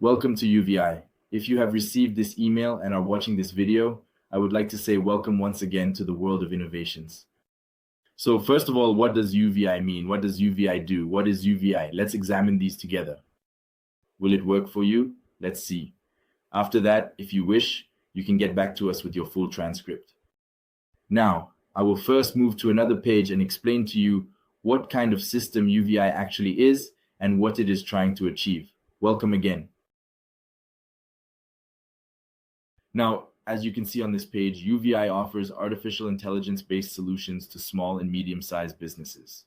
Welcome to UVI. If you have received this email and are watching this video, I would like to say welcome once again to the world of innovations. So first of all, what does UVI mean? What does UVI do? What is UVI? Let's examine these together. Will it work for you? Let's see. After that, if you wish, you can get back to us with your full transcript. Now, I will first move to another page and explain to you what kind of system UVI actually is and what it is trying to achieve. Welcome again. Now, as you can see on this page, UVI offers artificial intelligence-based solutions to small and medium-sized businesses.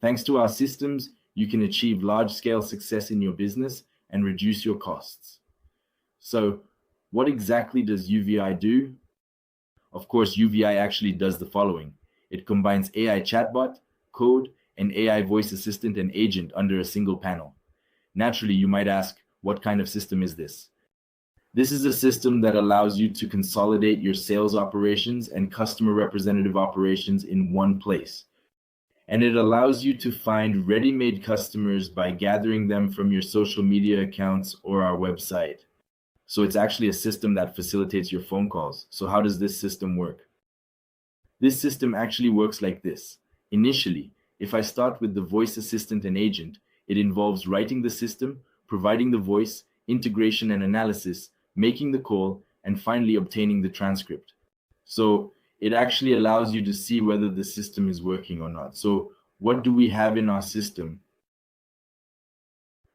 Thanks to our systems, you can achieve large-scale success in your business and reduce your costs. So, what exactly does UVI do? Of course, UVI actually does the following. It combines AI chatbot, code, and AI voice assistant and agent under a single panel. Naturally, you might ask, what kind of system is this? This is a system that allows you to consolidate your sales operations and customer representative operations in one place. And it allows you to find ready-made customers by gathering them from your social media accounts or our website. So it's actually a system that facilitates your phone calls. So how does this system work? This system actually works like this. Initially, if I start with the voice assistant and agent, it involves writing the system, providing the voice, integration and analysis, making the call, and finally obtaining the transcript. So it actually allows you to see whether the system is working or not. So what do we have in our system?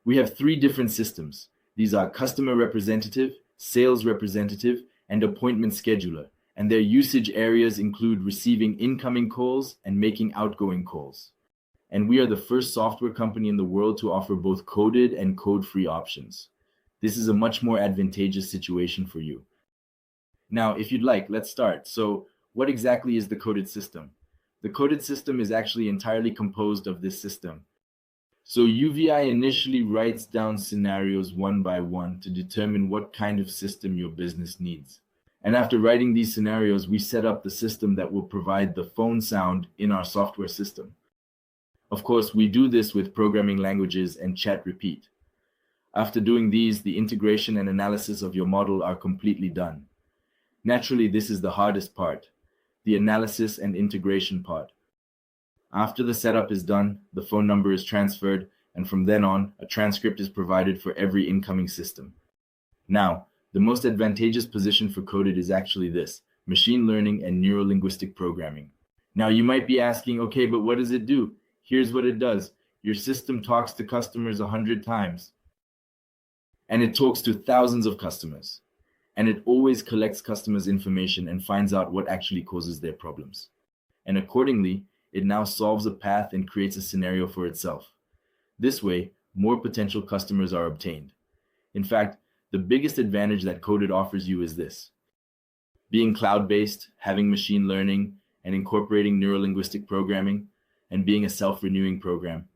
We have three different systems. These are customer representative, sales representative, and appointment scheduler. And their usage areas include receiving incoming calls and making outgoing calls. And we are the first software company in the world to offer both coded and code-free options. This is a much more advantageous situation for you. Now, if you'd like, let's start. So what exactly is the coded system? The coded system is actually entirely composed of this system. So UVI initially writes down scenarios one by one to determine what kind of system your business needs. And after writing these scenarios, we set up the system that will provide the phone sound in our software system. Of course, we do this with programming languages and chat repeat. After doing these, the integration and analysis of your model are completely done. Naturally, this is the hardest part, the analysis and integration part. After the setup is done, the phone number is transferred, and from then on, a transcript is provided for every incoming system. Now, the most advantageous position for coded is actually this, machine learning and neuro-linguistic programming. Now, you might be asking, okay, but what does it do? Here's what it does. Your system talks to customers 100 times. And it talks to thousands of customers. And it always collects customers' information and finds out what actually causes their problems. And accordingly, it now solves a path and creates a scenario for itself. This way, more potential customers are obtained. In fact, the biggest advantage that coded offers you is this. Being cloud-based, having machine learning, and incorporating neuro-linguistic programming, and being a self-renewing program.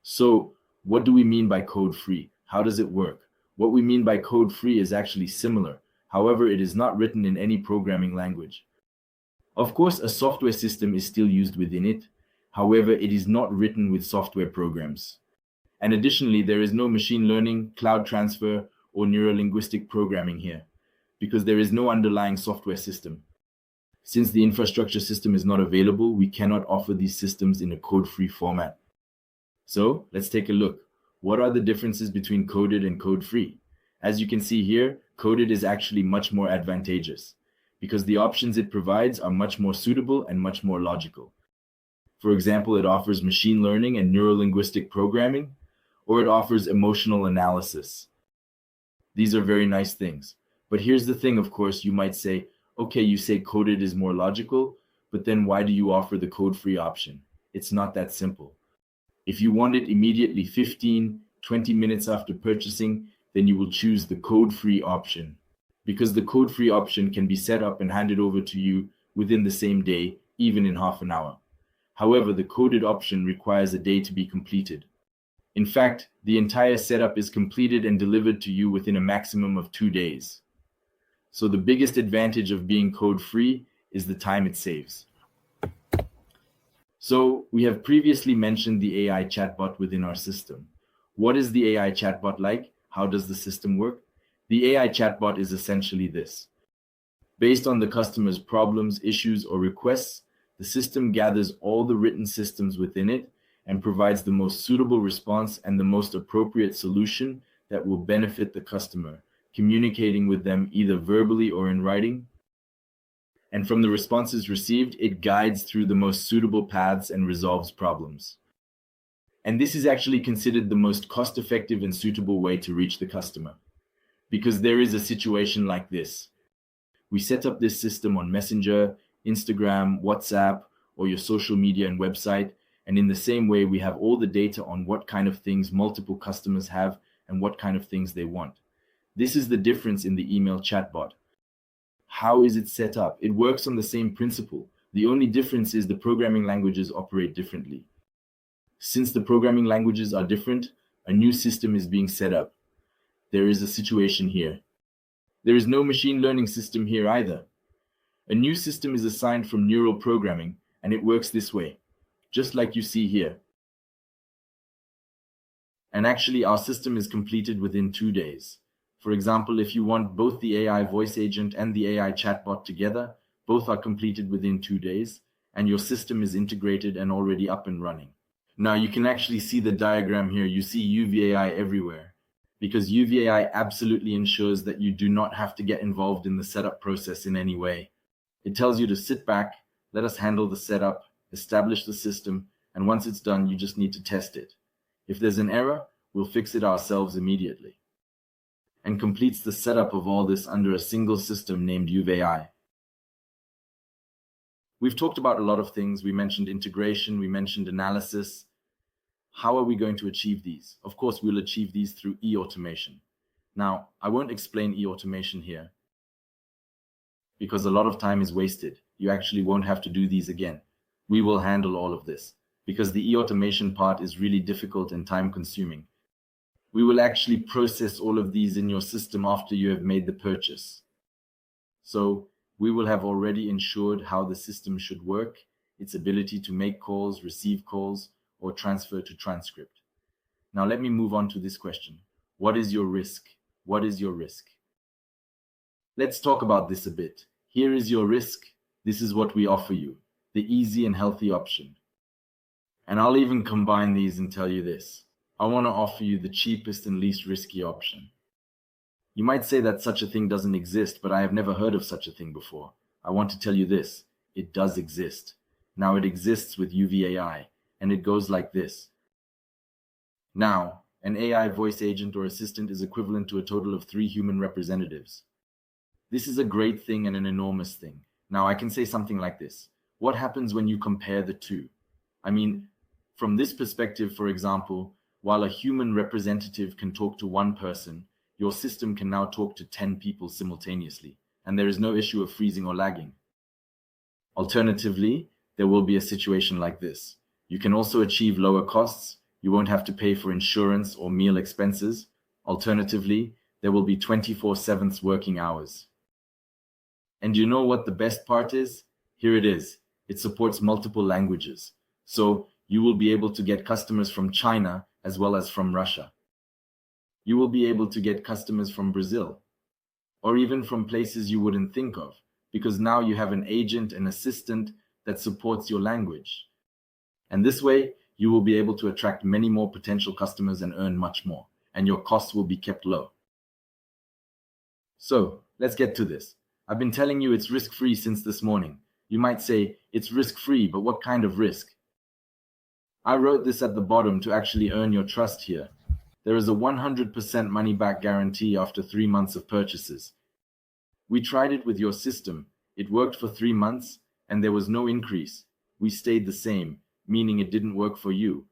So, what do we mean by code-free? How does it work? What we mean by code-free is actually similar. However, it is not written in any programming language. Of course, a software system is still used within it. However, it is not written with software programs. And additionally, there is no machine learning, cloud transfer, or neuro-linguistic programming here, because there is no underlying software system. Since the infrastructure system is not available, we cannot offer these systems in a code-free format. So let's take a look. What are the differences between coded and code-free? As you can see here, coded is actually much more advantageous because the options it provides are much more suitable and much more logical. For example, it offers machine learning and neuro-linguistic programming, or it offers emotional analysis. These are very nice things. But here's the thing, of course, you might say, okay, you say coded is more logical, but then why do you offer the code-free option? It's not that simple. If you want it immediately 15, 20 minutes after purchasing, then you will choose the code-free option. Because the code-free option can be set up and handed over to you within the same day, even in half an hour. However, the coded option requires a day to be completed. In fact, the entire setup is completed and delivered to you within a maximum of 2 days. So the biggest advantage of being code-free is the time it saves. So we have previously mentioned the AI chatbot within our system. What is the AI chatbot like? How does the system work? The AI chatbot is essentially this. Based on the customer's problems, issues, or requests, the system gathers all the written systems within it and provides the most suitable response and the most appropriate solution that will benefit the customer, communicating with them either verbally or in writing. And from the responses received, it guides through the most suitable paths and resolves problems. And this is actually considered the most cost-effective and suitable way to reach the customer. Because there is a situation like this. We set up this system on Messenger, Instagram, WhatsApp, or your social media and website. And in the same way, we have all the data on what kind of things multiple customers have and what kind of things they want. This is the difference in the email chatbot. How is it set up? It works on the same principle. The only difference is the programming languages operate differently. Since the programming languages are different, a new system is being set up. There is a situation here. There is no machine learning system here either. A new system is assigned from neural programming, and it works this way, just like you see here. And actually, our system is completed within 2 days. For example, if you want both the AI voice agent and the AI chatbot together, both are completed within 2 days, and your system is integrated and already up and running. Now you can actually see the diagram here. You see LLUVIA AI everywhere, because LLUVIA AI absolutely ensures that you do not have to get involved in the setup process in any way. It tells you to sit back, let us handle the setup, establish the system, and once it's done, you just need to test it. If there's an error, we'll fix it ourselves immediately. And completes the setup of all this under a single system named LLUVIA AI. We've talked about a lot of things. We mentioned integration, we mentioned analysis. How are we going to achieve these? Of course, we'll achieve these through e-automation. Now, I won't explain e-automation here because a lot of time is wasted. You actually won't have to do these again. We will handle all of this because the e-automation part is really difficult and time-consuming. We will actually process all of these in your system after you have made the purchase. So we will have already ensured how the system should work, its ability to make calls, receive calls, or transfer to transcript. Now let me move on to this question. What is your risk? What is your risk? Let's talk about this a bit. Here is your risk. This is what we offer you, the easy and healthy option. And I'll even combine these and tell you this. I want to offer you the cheapest and least risky option. You might say that such a thing doesn't exist, but I have never heard of such a thing before. I want to tell you this. It does exist. Now it exists with LLUVIA AI, and it goes like this. Now, an AI voice agent or assistant is equivalent to a total of 3 human representatives. This is a great thing and an enormous thing. Now I can say something like this. What happens when you compare the two? I mean, from this perspective, for example, while a human representative can talk to one person, your system can now talk to 10 people simultaneously, and there is no issue of freezing or lagging. Alternatively, there will be a situation like this. You can also achieve lower costs. You won't have to pay for insurance or meal expenses. Alternatively, there will be 24/7 working hours. And you know what the best part is? Here it is. It supports multiple languages. So you will be able to get customers from China as well as from Russia. You will be able to get customers from Brazil, or even from places you wouldn't think of, because now you have an agent, an assistant that supports your language. And this way, you will be able to attract many more potential customers and earn much more, and your costs will be kept low. So, let's get to this. I've been telling you it's risk-free since this morning. You might say, it's risk-free, but what kind of risk? I wrote this at the bottom to actually earn your trust here. There is a 100% money-back guarantee after 3 months of purchases. We tried it with your system. It worked for 3 months, and there was no increase. We stayed the same, meaning it didn't work for you.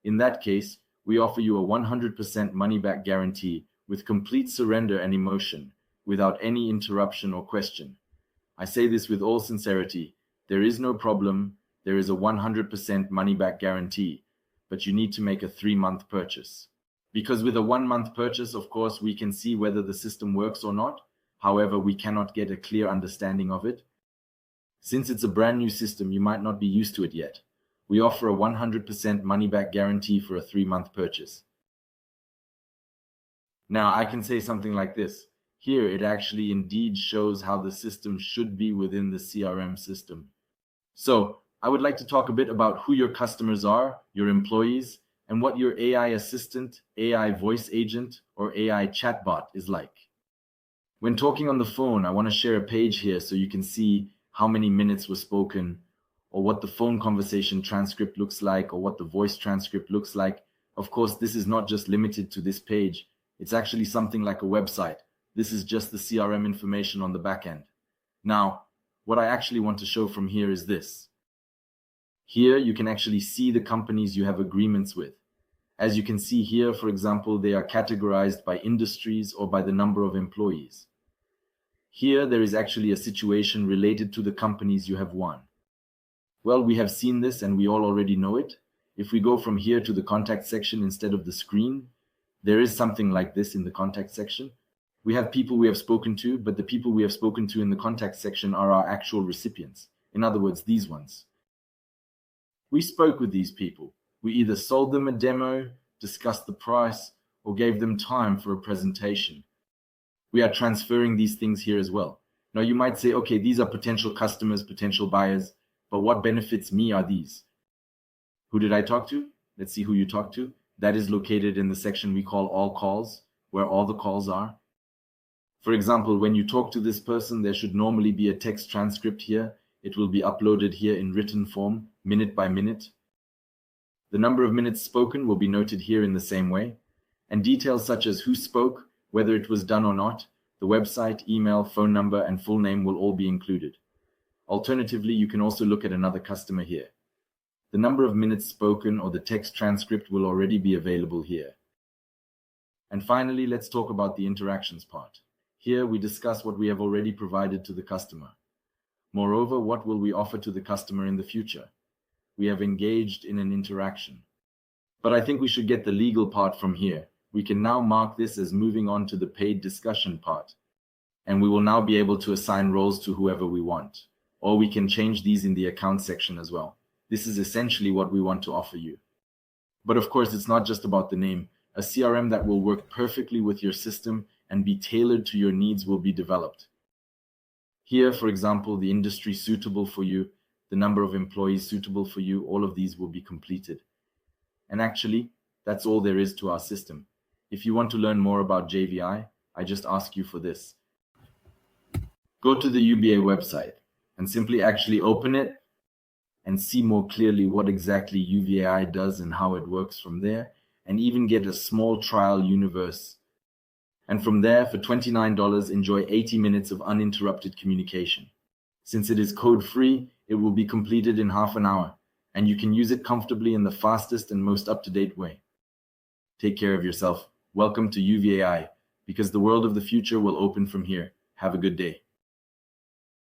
In that case, we offer you a 100% money-back guarantee with complete surrender and emotion, without any interruption or question. I say this with all sincerity. There is no problem. There is a 100% money-back guarantee, but you need to make a 3-month purchase. Because with a 1-month purchase, of course, we can see whether the system works or not. However, we cannot get a clear understanding of it. Since it's a brand new system, you might not be used to it yet. We offer a 100% money-back guarantee for a 3-month purchase. Now I can say something like this. Here it actually indeed shows how the system should be within the CRM system. So I would like to talk a bit about who your customers are, your employees, and what your AI assistant, AI voice agent, or AI chatbot is like. When talking on the phone, I want to share a page here so you can see how many minutes were spoken, or what the phone conversation transcript looks like, or what the voice transcript looks like. Of course, this is not just limited to this page. It's actually something like a website. This is just the CRM information on the back end. Now, what I actually want to show from here is this. Here, you can actually see the companies you have agreements with. As you can see here, for example, they are categorized by industries or by the number of employees. Here, there is actually a situation related to the companies you have won. Well, we have seen this and we all already know it. If we go from here to the contact section instead of the screen, there is something like this in the contact section. We have people we have spoken to, but the people we have spoken to in the contact section are our actual recipients. In other words, these ones. We spoke with these people. We either sold them a demo, discussed the price, or gave them time for a presentation. We are transferring these things here as well. Now you might say, okay, these are potential customers, potential buyers, but what benefits me are these? Who did I talk to? Let's see who you talked to. That is located in the section we call all calls, where all the calls are. For example, when you talk to this person, there should normally be a text transcript here. It will be uploaded here in written form, minute by minute. The number of minutes spoken will be noted here in the same way, and details such as who spoke, whether it was done or not, the website, email, phone number, and full name will all be included. Alternatively, you can also look at another customer here. The number of minutes spoken or the text transcript will already be available here. And finally, let's talk about the interactions part. Here we discuss what we have already provided to the customer. Moreover, what will we offer to the customer in the future? We have engaged in an interaction. But I think we should get the legal part from here. We can now mark this as moving on to the paid discussion part. And we will now be able to assign roles to whoever we want. Or we can change these in the account section as well. This is essentially what we want to offer you. But of course, it's not just about the name. A CRM that will work perfectly with your system and be tailored to your needs will be developed. Here, for example, the industry suitable for you, the number of employees suitable for you, all of these will be completed. And actually, that's all there is to our system. If you want to learn more about JVI, I just ask you for this. Go to the UBA website and simply actually open it and see more clearly what exactly UVAI does and how it works from there, and even get a small trial universe. And from there, for $29, enjoy 80 minutes of uninterrupted communication. Since it is code-free, it will be completed in half an hour, and you can use it comfortably in the fastest and most up-to-date way. Take care of yourself. Welcome to UVAI, because the world of the future will open from here. Have a good day.